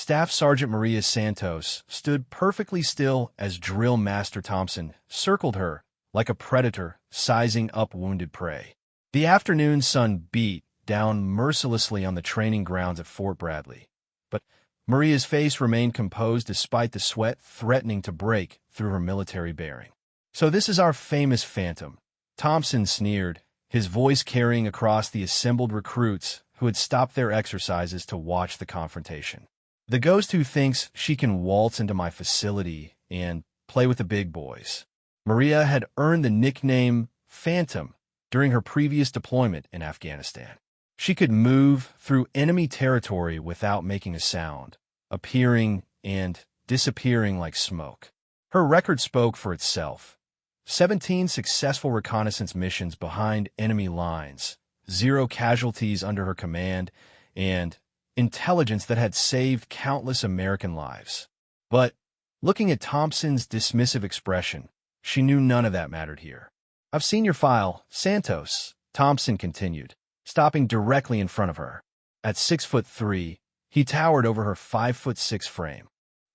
Staff Sergeant Maria Santos stood perfectly still as Drill Master Thompson circled her like a predator sizing up wounded prey. The afternoon sun beat down mercilessly on the training grounds at Fort Bradley, but Maria's face remained composed despite the sweat threatening to break through her military bearing. "So this is our famous Phantom," Thompson sneered, his voice carrying across the assembled recruits who had stopped their exercises to watch the confrontation. "The ghost who thinks she can waltz into my facility and play with the big boys." Maria had earned the nickname Phantom during her previous deployment in Afghanistan. She could move through enemy territory without making a sound, appearing and disappearing like smoke. Her record spoke for itself. 17 successful reconnaissance missions behind enemy lines, 0 casualties under her command, and intelligence that had saved countless American lives. But looking at Thompson's dismissive expression, she knew none of that mattered here. "I've seen your file, Santos," Thompson continued, stopping directly in front of her. At 6'3", he towered over her 5'6" frame.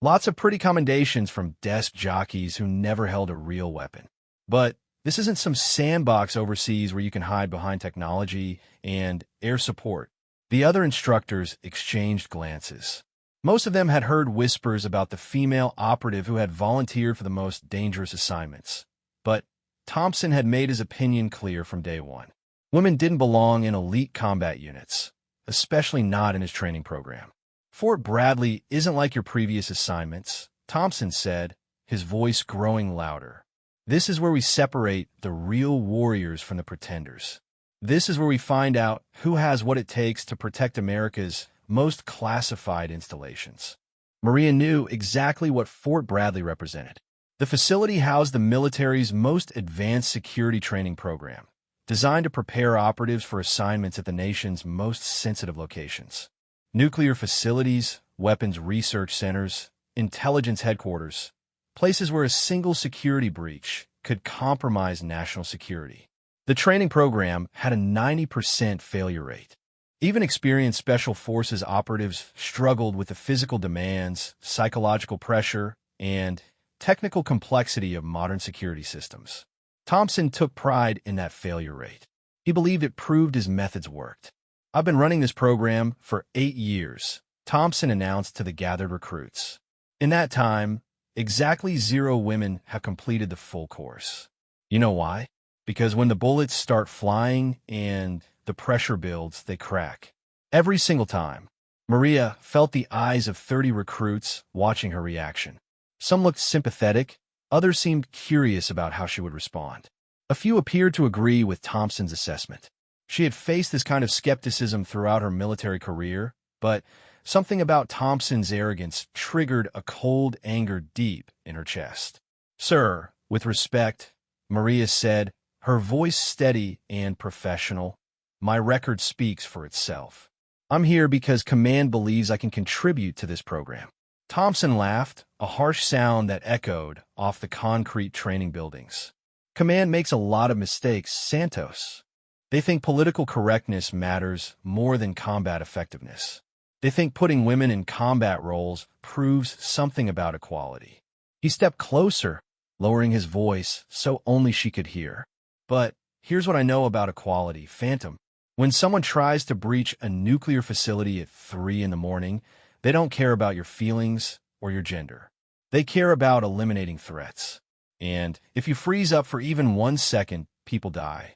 Lots of pretty commendations from desk jockeys who never held a real weapon. But this isn't some sandbox overseas where you can hide behind technology and air support. The other instructors exchanged glances. Most of them had heard whispers about the female operative who had volunteered for the most dangerous assignments. But Thompson had made his opinion clear from day one. Women didn't belong in elite combat units, especially not in his training program. "Fort Bradley isn't like your previous assignments," Thompson said, his voice growing louder. "This is where we separate the real warriors from the pretenders. This is where we find out who has what it takes to protect America's most classified installations." Maria knew exactly what Fort Bradley represented. The facility housed the military's most advanced security training program, designed to prepare operatives for assignments at the nation's most sensitive locations. Nuclear facilities, weapons research centers, intelligence headquarters, places where a single security breach could compromise national security. The training program had a 90% failure rate. Even experienced Special Forces operatives struggled with the physical demands, psychological pressure, and technical complexity of modern security systems. Thompson took pride in that failure rate. He believed it proved his methods worked. "I've been running this program for 8 years," Thompson announced to the gathered recruits. "In that time, exactly 0 women have completed the full course. You know why? Because when the bullets start flying and the pressure builds, they crack. Every single time." Maria felt the eyes of 30 recruits watching her reaction. Some looked sympathetic, others seemed curious about how she would respond. A few appeared to agree with Thompson's assessment. She had faced this kind of skepticism throughout her military career, but something about Thompson's arrogance triggered a cold anger deep in her chest. "Sir, with respect," Maria said, her voice steady and professional, "my record speaks for itself. I'm here because command believes I can contribute to this program." Thompson laughed, a harsh sound that echoed off the concrete training buildings. "Command makes a lot of mistakes, Santos. They think political correctness matters more than combat effectiveness. They think putting women in combat roles proves something about equality." He stepped closer, lowering his voice so only she could hear. "But here's what I know about equality, Phantom. When someone tries to breach a nuclear facility at 3 in the morning, they don't care about your feelings or your gender. They care about eliminating threats. And if you freeze up for even 1 second, people die."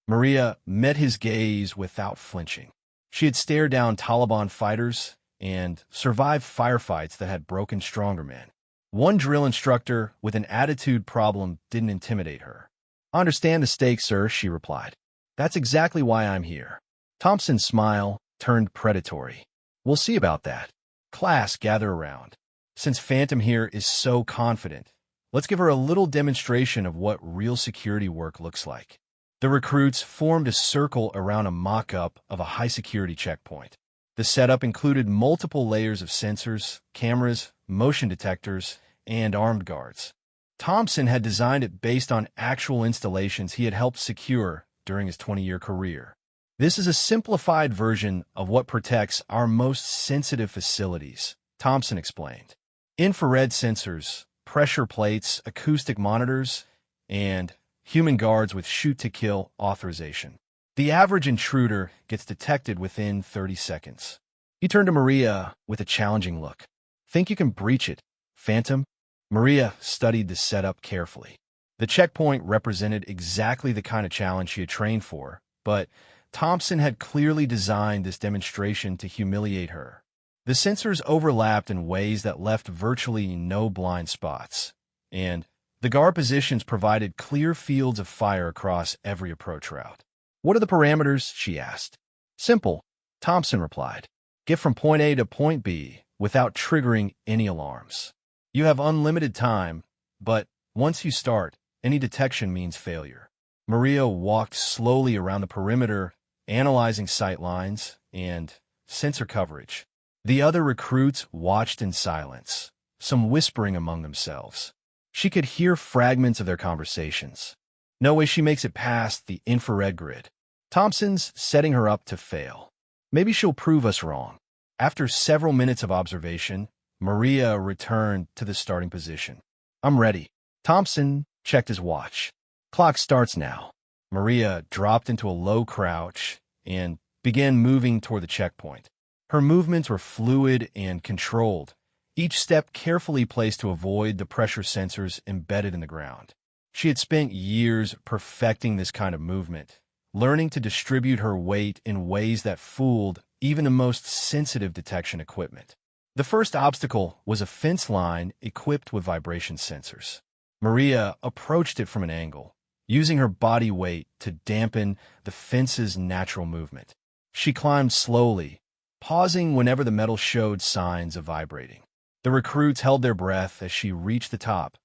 Maria met his gaze without flinching. She had stared down Taliban fighters and survived firefights that had broken stronger men. One drill instructor with an attitude problem didn't intimidate her. "I understand the stakes, sir," she replied. "That's exactly why I'm here." Thompson's smile turned predatory. "We'll see about that. Class, gather around. Since Phantom here is so confident, let's give her a little demonstration of what real security work looks like." The recruits formed a circle around a mock-up of a high-security checkpoint. The setup included multiple layers of sensors, cameras, motion detectors, and armed guards. Thompson had designed it based on actual installations he had helped secure during his 20-year career. "This is a simplified version of what protects our most sensitive facilities," Thompson explained. Infrared sensors, pressure plates, acoustic monitors, and human guards with shoot-to-kill authorization. The average intruder gets detected within 30 seconds. He turned to Maria with a challenging look. Think you can breach it, Phantom? Maria studied the setup carefully. The checkpoint represented exactly the kind of challenge she had trained for, but Thompson had clearly designed this demonstration to humiliate her. The sensors overlapped in ways that left virtually no blind spots, and the guard positions provided clear fields of fire across every approach route. What are the parameters? She asked. Simple, Thompson replied. Get from point A to point B without triggering any alarms. You have unlimited time, but once you start, any detection means failure. Maria walked slowly around the perimeter, analyzing sight lines and sensor coverage. The other recruits watched in silence, some whispering among themselves. She could hear fragments of their conversations. No way she makes it past the infrared grid. Thompson's setting her up to fail. Maybe she'll prove us wrong. After several minutes of observation, Maria returned to the starting position. I'm ready. Thompson checked his watch. Clock starts now. Maria dropped into a low crouch and began moving toward the checkpoint. Her movements were fluid and controlled, each step carefully placed to avoid the pressure sensors embedded in the ground. She had spent years perfecting this kind of movement, learning to distribute her weight in ways that fooled even the most sensitive detection equipment. The first obstacle was a fence line equipped with vibration sensors. Maria approached it from an angle, using her body weight to dampen the fence's natural movement. She climbed slowly, pausing whenever the metal showed signs of vibrating. The recruits held their breath as she reached the top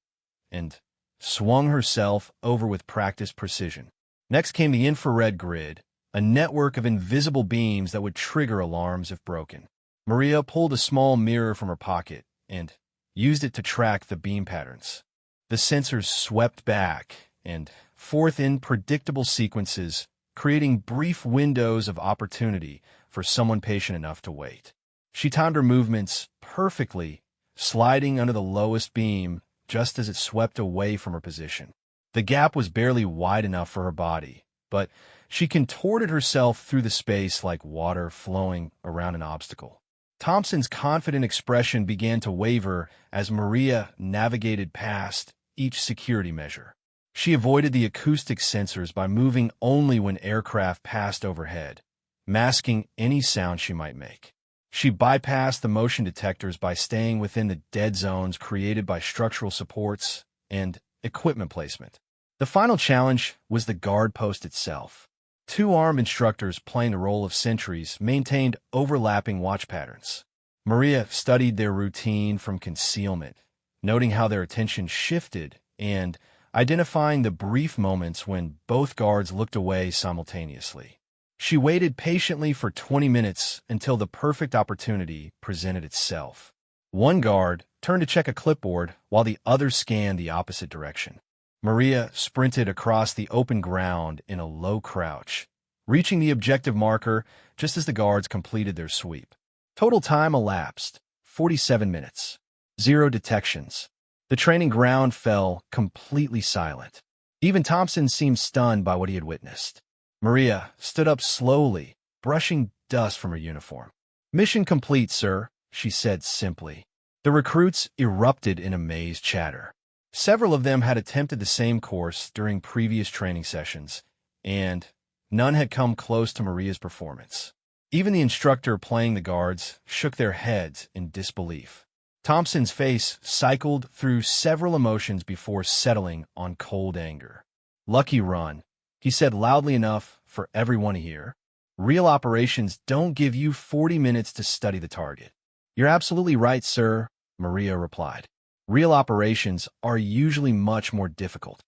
and swung herself over with practiced precision. Next came the infrared grid, a network of invisible beams that would trigger alarms if broken. Maria pulled a small mirror from her pocket and used it to track the beam patterns. The sensors swept back and forth in predictable sequences, creating brief windows of opportunity for someone patient enough to wait. She timed her movements perfectly, sliding under the lowest beam just as it swept away from her position. The gap was barely wide enough for her body, but she contorted herself through the space like water flowing around an obstacle. Thompson's confident expression began to waver as Maria navigated past each security measure. She avoided the acoustic sensors by moving only when aircraft passed overhead, masking any sound she might make. She bypassed the motion detectors by staying within the dead zones created by structural supports and equipment placement. The final challenge was the guard post itself. Two armed instructors playing the role of sentries maintained overlapping watch patterns. Maria studied their routine from concealment, noting how their attention shifted and identifying the brief moments when both guards looked away simultaneously. She waited patiently for 20 minutes until the perfect opportunity presented itself. One guard turned to check a clipboard while the other scanned the opposite direction. Maria sprinted across the open ground in a low crouch, reaching the objective marker just as the guards completed their sweep. Total time elapsed, 47 minutes. 0 detections. The training ground fell completely silent. Even Thompson seemed stunned by what he had witnessed. Maria stood up slowly, brushing dust from her uniform. Mission complete, sir, she said simply. The recruits erupted in amazed chatter. Several of them had attempted the same course during previous training sessions, and none had come close to Maria's performance. Even the instructor playing the guards shook their heads in disbelief. Thompson's face cycled through several emotions before settling on cold anger. Lucky run, he said loudly enough for everyone to hear. Real operations don't give you 40 minutes to study the target. You're absolutely right, sir, Maria replied. Real operations are usually much more difficult.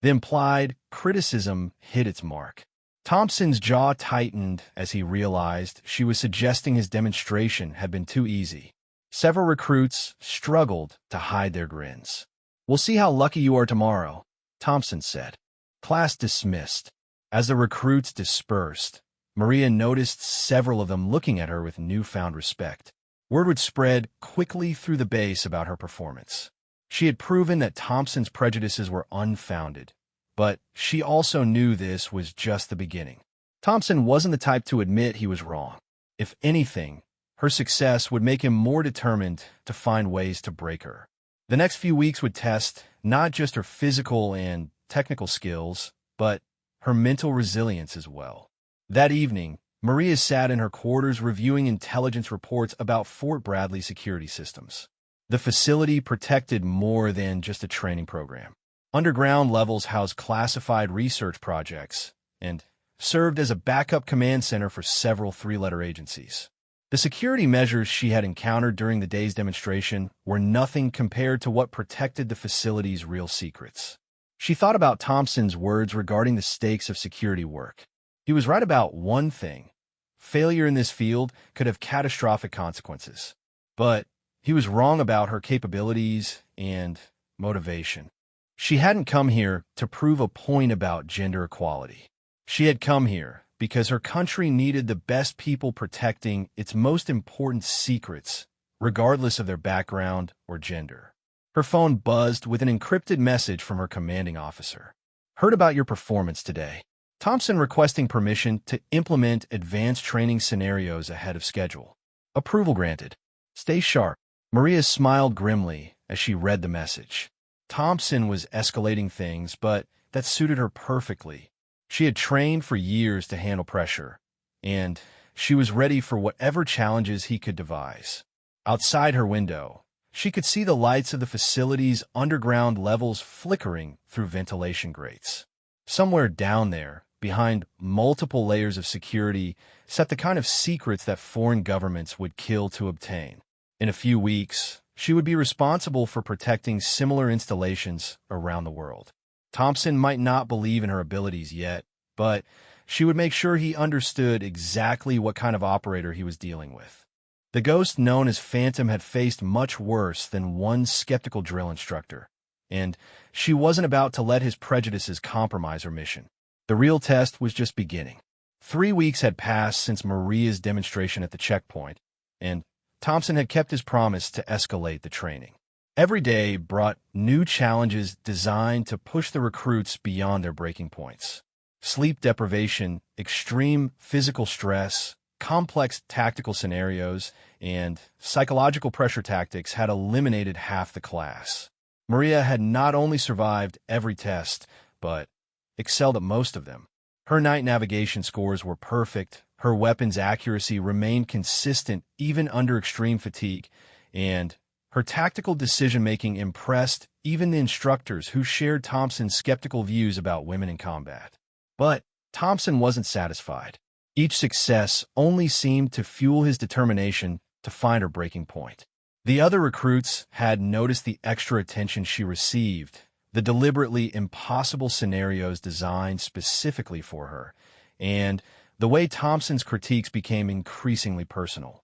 The implied criticism hit its mark. Thompson's jaw tightened as he realized she was suggesting his demonstration had been too easy. Several recruits struggled to hide their grins. We'll see how lucky you are tomorrow, Thompson said. Class dismissed. As the recruits dispersed, Maria noticed several of them looking at her with newfound respect. Word would spread quickly through the base about her performance. She had proven that Thompson's prejudices were unfounded, but she also knew this was just the beginning. Thompson wasn't the type to admit he was wrong. If anything, her success would make him more determined to find ways to break her. The next few weeks would test not just her physical and technical skills, but her mental resilience as well. That evening, Maria sat in her quarters reviewing intelligence reports about Fort Bradley security systems. The facility protected more than just a training program. Underground levels housed classified research projects and served as a backup command center for several three-letter agencies. The security measures she had encountered during the day's demonstration were nothing compared to what protected the facility's real secrets. She thought about Thompson's words regarding the stakes of security work. He was right about one thing. Failure in this field could have catastrophic consequences. But he was wrong about her capabilities and motivation. She hadn't come here to prove a point about gender equality. She had come here because her country needed the best people protecting its most important secrets, regardless of their background or gender. Her phone buzzed with an encrypted message from her commanding officer. Heard about your performance today. Thompson requesting permission to implement advanced training scenarios ahead of schedule. Approval granted. Stay sharp. Maria smiled grimly as she read the message. Thompson was escalating things, but that suited her perfectly. She had trained for years to handle pressure, and she was ready for whatever challenges he could devise. Outside her window, she could see the lights of the facility's underground levels flickering through ventilation grates. Somewhere down there, behind multiple layers of security, sat the kind of secrets that foreign governments would kill to obtain. In a few weeks, she would be responsible for protecting similar installations around the world. Thompson might not believe in her abilities yet, but she would make sure he understood exactly what kind of operator he was dealing with. The ghost known as Phantom had faced much worse than one skeptical drill instructor, and she wasn't about to let his prejudices compromise her mission. The real test was just beginning. 3 weeks had passed since Maria's demonstration at the checkpoint, and Thompson had kept his promise to escalate the training. Every day brought new challenges designed to push the recruits beyond their breaking points. Sleep deprivation, extreme physical stress, complex tactical scenarios, and psychological pressure tactics had eliminated half the class. Maria had not only survived every test, but excelled at most of them. Her night navigation scores were perfect, her weapons accuracy remained consistent even under extreme fatigue, and her tactical decision-making impressed even the instructors who shared Thompson's skeptical views about women in combat. But Thompson wasn't satisfied. Each success only seemed to fuel his determination to find her breaking point. The other recruits had noticed the extra attention she received, the deliberately impossible scenarios designed specifically for her, and the way Thompson's critiques became increasingly personal.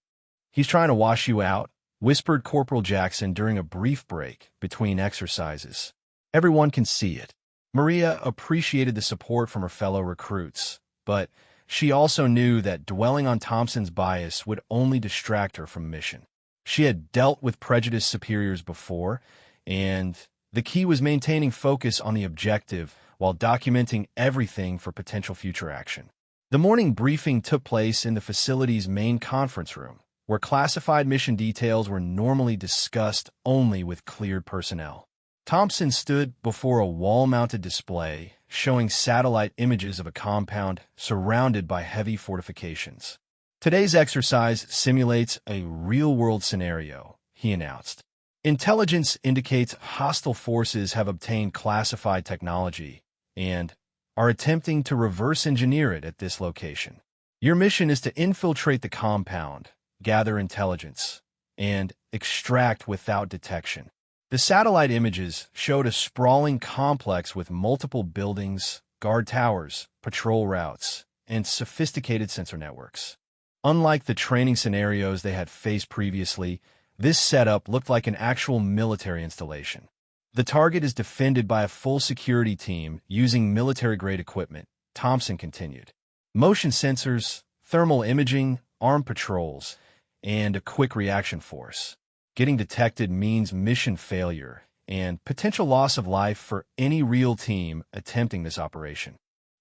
"He's trying to wash you out," whispered Corporal Jackson during a brief break between exercises. "Everyone can see it." Maria appreciated the support from her fellow recruits, but she also knew that dwelling on Thompson's bias would only distract her from mission. She had dealt with prejudiced superiors before, and the key was maintaining focus on the objective while documenting everything for potential future action. The morning briefing took place in the facility's main conference room, where classified mission details were normally discussed only with cleared personnel. Thompson stood before a wall-mounted display showing satellite images of a compound surrounded by heavy fortifications. "Today's exercise simulates a real-world scenario," he announced. "Intelligence indicates hostile forces have obtained classified technology and are attempting to reverse engineer it at this location. Your mission is to infiltrate the compound, gather intelligence, and extract without detection." The satellite images showed a sprawling complex with multiple buildings, guard towers, patrol routes, and sophisticated sensor networks. Unlike the training scenarios they had faced previously, this setup looked like an actual military installation. "The target is defended by a full security team using military-grade equipment," Thompson continued. "Motion sensors, thermal imaging, armed patrols, and a quick reaction force. Getting detected means mission failure and potential loss of life for any real team attempting this operation.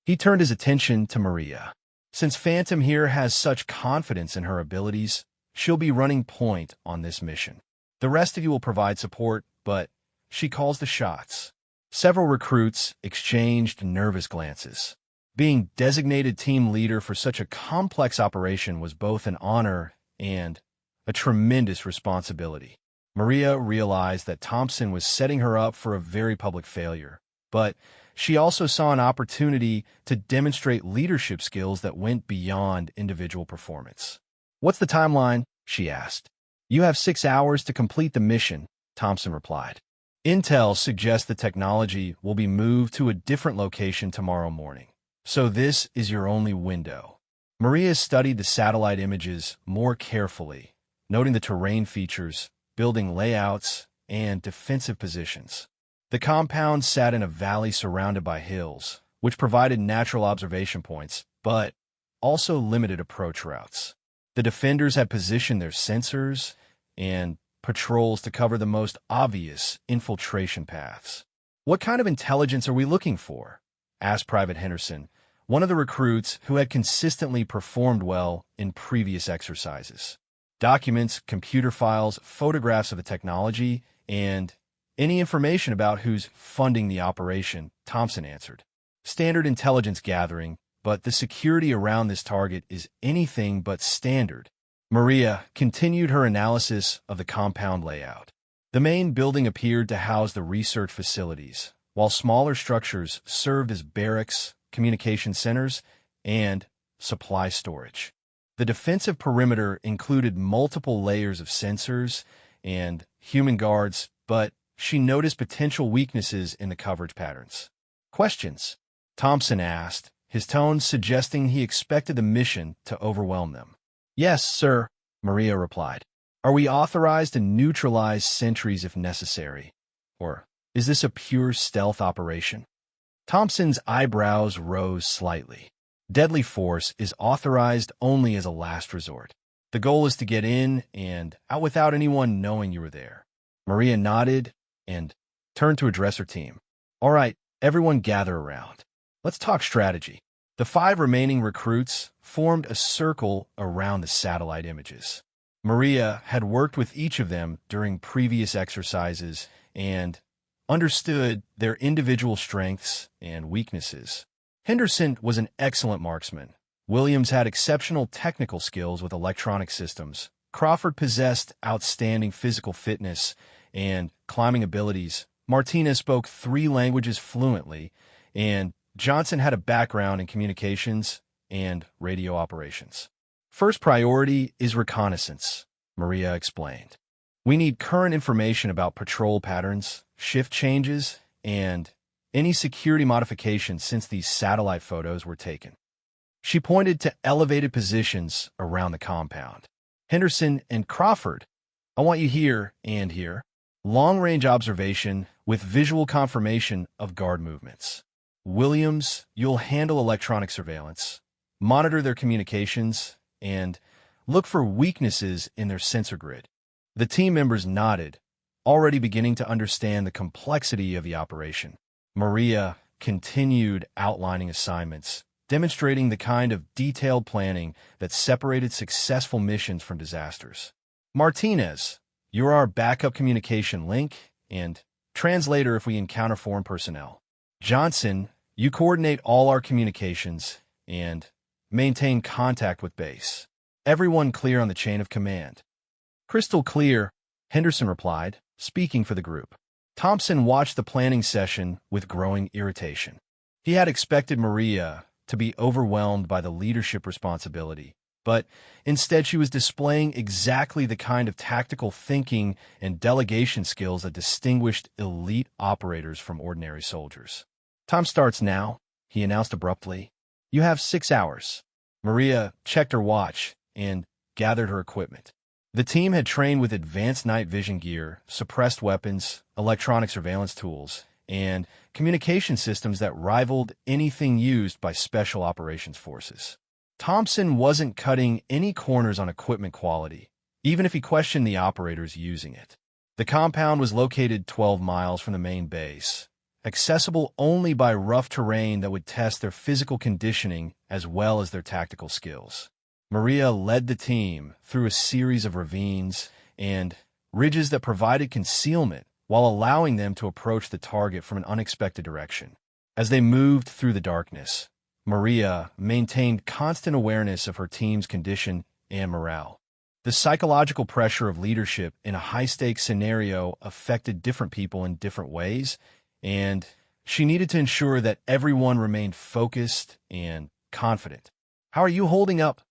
He turned his attention to Maria. Since Phantom here has such confidence in her abilities, she'll be running point on this mission. The rest of you will provide support, but she calls the shots. Several recruits exchanged nervous glances. Being designated team leader for such a complex operation was both an honor and a tremendous responsibility. Maria realized that Thompson was setting her up for a very public failure, but she also saw an opportunity to demonstrate leadership skills that went beyond individual performance. "What's the timeline?" she asked. "You have 6 hours to complete the mission," Thompson replied. "Intel suggests the technology will be moved to a different location tomorrow morning, so this is your only window." Maria studied the satellite images more carefully, noting the terrain features, building layouts, and defensive positions. The compound sat in a valley surrounded by hills, which provided natural observation points, but also limited approach routes. The defenders had positioned their sensors and patrols to cover the most obvious infiltration paths. "What kind of intelligence are we looking for?" asked Private Henderson, one of the recruits who had consistently performed well in previous exercises. "Documents, computer files, photographs of the technology, and any information about who's funding the operation," Thompson answered. "Standard intelligence gathering, but the security around this target is anything but standard." Maria continued her analysis of the compound layout. The main building appeared to house the research facilities, while smaller structures served as barracks, communication centers, and supply storage. The defensive perimeter included multiple layers of sensors and human guards, but she noticed potential weaknesses in the coverage patterns. "Questions?" Thompson asked, his tone suggesting he expected the mission to overwhelm them. "Yes, sir," Maria replied. "Are we authorized to neutralize sentries if necessary? Or is this a pure stealth operation?" Thompson's eyebrows rose slightly. "Deadly force is authorized only as a last resort. The goal is to get in and out without anyone knowing you were there." Maria nodded and turned to address her team. "All right, everyone gather around. Let's talk strategy." The 5 remaining recruits formed a circle around the satellite images. Maria had worked with each of them during previous exercises and understood their individual strengths and weaknesses. Henderson was an excellent marksman. Williams had exceptional technical skills with electronic systems. Crawford possessed outstanding physical fitness and climbing abilities. Martinez spoke 3 languages fluently, and Johnson had a background in communications and radio operations. "First priority is reconnaissance," Maria explained. "We need current information about patrol patterns, shift changes, and any security modifications since these satellite photos were taken." She pointed to elevated positions around the compound. "Henderson and Crawford, I want you here and here. Long-range observation with visual confirmation of guard movements. Williams, you'll handle electronic surveillance, monitor their communications, and look for weaknesses in their sensor grid." The team members nodded, already beginning to understand the complexity of the operation. Maria continued outlining assignments, demonstrating the kind of detailed planning that separated successful missions from disasters. "Martinez, you're our backup communication link and translator if we encounter foreign personnel. Johnson, you coordinate all our communications and maintain contact with base. Everyone clear on the chain of command." "Crystal clear," Henderson replied, speaking for the group. Thompson watched the planning session with growing irritation. He had expected Maria to be overwhelmed by the leadership responsibility, but instead she was displaying exactly the kind of tactical thinking and delegation skills that distinguished elite operators from ordinary soldiers. "Time starts now," he announced abruptly. "You have 6 hours." Maria checked her watch and gathered her equipment. The team had trained with advanced night vision gear, suppressed weapons, electronic surveillance tools, and communication systems that rivaled anything used by special operations forces. Thompson wasn't cutting any corners on equipment quality. even if he questioned the operators using it. The compound was located 12 miles from the main base, accessible only by rough terrain that would test their physical conditioning as well as their tactical skills. Maria led the team through a series of ravines and ridges that provided concealment while allowing them to approach the target from an unexpected direction. As they moved through the darkness, Maria maintained constant awareness of her team's condition and morale. The psychological pressure of leadership in a high-stakes scenario affected different people in different ways, and she needed to ensure that everyone remained focused and confident. "How are you holding up,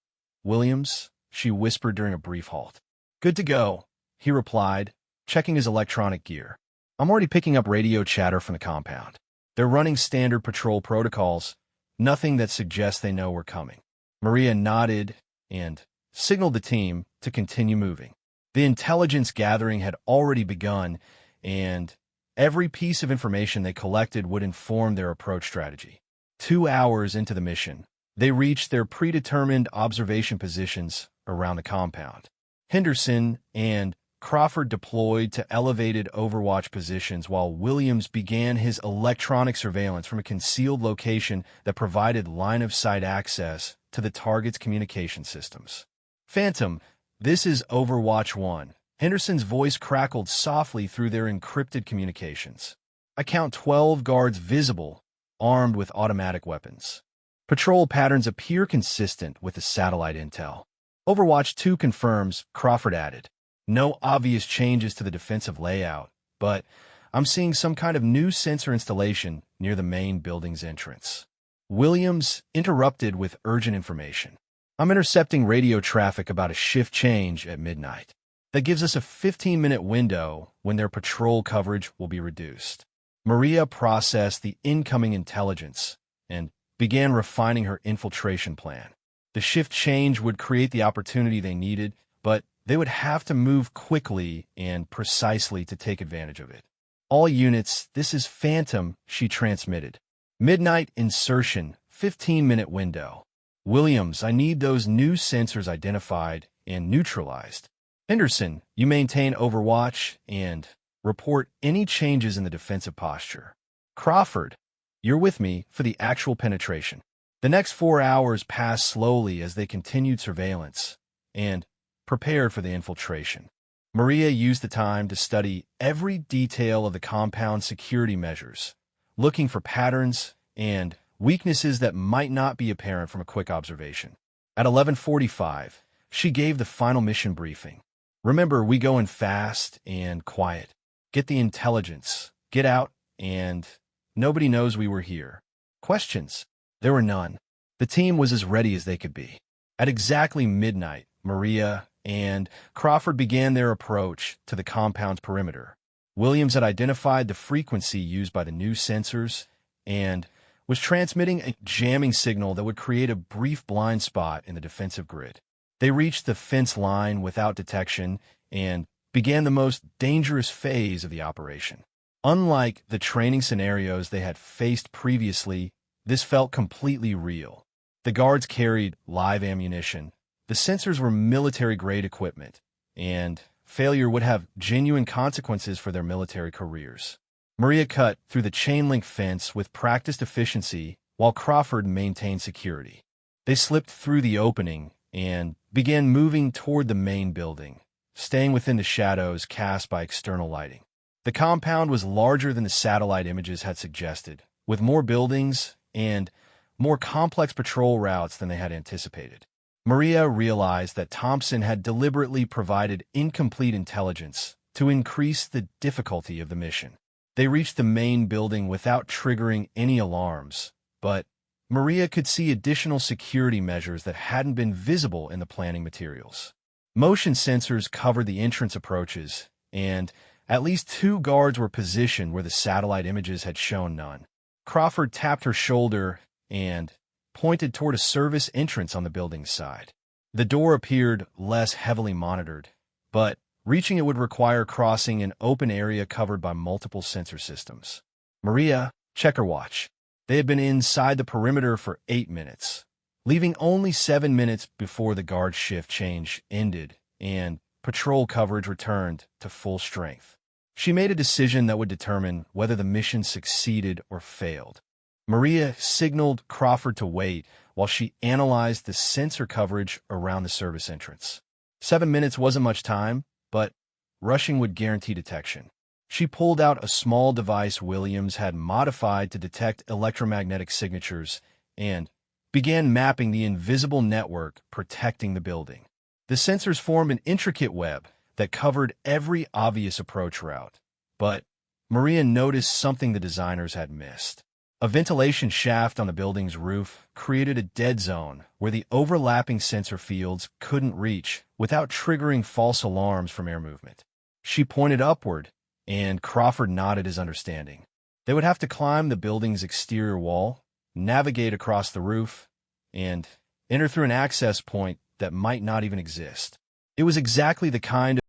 Williams?" she whispered during a brief halt. "Good to go," he replied, checking his electronic gear. "I'm already picking up radio chatter from the compound. They're running standard patrol protocols, nothing that suggests they know we're coming." Maria nodded and signaled the team to continue moving. The intelligence gathering had already begun, and every piece of information they collected would inform their approach strategy. 2 hours into the mission, they reached their predetermined observation positions around the compound. Henderson and Crawford deployed to elevated overwatch positions while Williams began his electronic surveillance from a concealed location that provided line-of-sight access to the target's communication systems. "Phantom, this is Overwatch 1. Henderson's voice crackled softly through their encrypted communications. "I count 12 guards visible, armed with automatic weapons. Patrol patterns appear consistent with the satellite intel." "Overwatch 2 confirms," Crawford added. "No obvious changes to the defensive layout, but I'm seeing some kind of new sensor installation near the main building's entrance." Williams interrupted with urgent information. "I'm intercepting radio traffic about a shift change at midnight. That gives us a 15-minute window when their patrol coverage will be reduced." Maria processed the incoming intelligence and began refining her infiltration plan. The shift change would create the opportunity they needed, but they would have to move quickly and precisely to take advantage of it. "All units, this is Phantom," she transmitted. "Midnight insertion, 15-minute window. Williams, I need those new sensors identified and neutralized. Henderson, you maintain Overwatch and report any changes in the defensive posture. Crawford, you're with me for the actual penetration." The next 4 hours passed slowly as they continued surveillance and prepared for the infiltration. Maria used the time to study every detail of the compound's security measures, looking for patterns and weaknesses that might not be apparent from a quick observation. At 11:45, she gave the final mission briefing. "Remember, we go in fast and quiet. Get the intelligence, get out, and nobody knows we were here." Questions? There were none. The team was as ready as they could be. At exactly midnight, Maria and Crawford began their approach to the compound's perimeter. Williams had identified the frequency used by the new sensors and was transmitting a jamming signal that would create a brief blind spot in the defensive grid. They reached the fence line without detection and began the most dangerous phase of the operation. Unlike the training scenarios they had faced previously, this felt completely real. The guards carried live ammunition. The sensors were military-grade equipment, and failure would have genuine consequences for their military careers. Maria cut through the chain-link fence with practiced efficiency while Crawford maintained security. They slipped through the opening and began moving toward the main building, staying within the shadows cast by external lighting. The compound was larger than the satellite images had suggested, with more buildings and more complex patrol routes than they had anticipated. Maria realized that Thompson had deliberately provided incomplete intelligence to increase the difficulty of the mission. They reached the main building without triggering any alarms, but Maria could see additional security measures that hadn't been visible in the planning materials. Motion sensors covered the entrance approaches, and at least 2 guards were positioned where the satellite images had shown none. Crawford tapped her shoulder and pointed toward a service entrance on the building's side. The door appeared less heavily monitored, but reaching it would require crossing an open area covered by multiple sensor systems. "Maria, check her watch. They had been inside the perimeter for 8 minutes, leaving only 7 minutes before the guard shift change ended, and patrol coverage returned to full strength. She made a decision that would determine whether the mission succeeded or failed. Maria signaled Crawford to wait while she analyzed the sensor coverage around the service entrance. 7 minutes wasn't much time, but rushing would guarantee detection. She pulled out a small device Williams had modified to detect electromagnetic signatures and began mapping the invisible network protecting the building. The sensors formed an intricate web that covered every obvious approach route. But Maria noticed something the designers had missed. A ventilation shaft on the building's roof created a dead zone where the overlapping sensor fields couldn't reach without triggering false alarms from air movement. She pointed upward, and Crawford nodded his understanding. They would have to climb the building's exterior wall, navigate across the roof, and enter through an access point that might not even exist. It was exactly the kind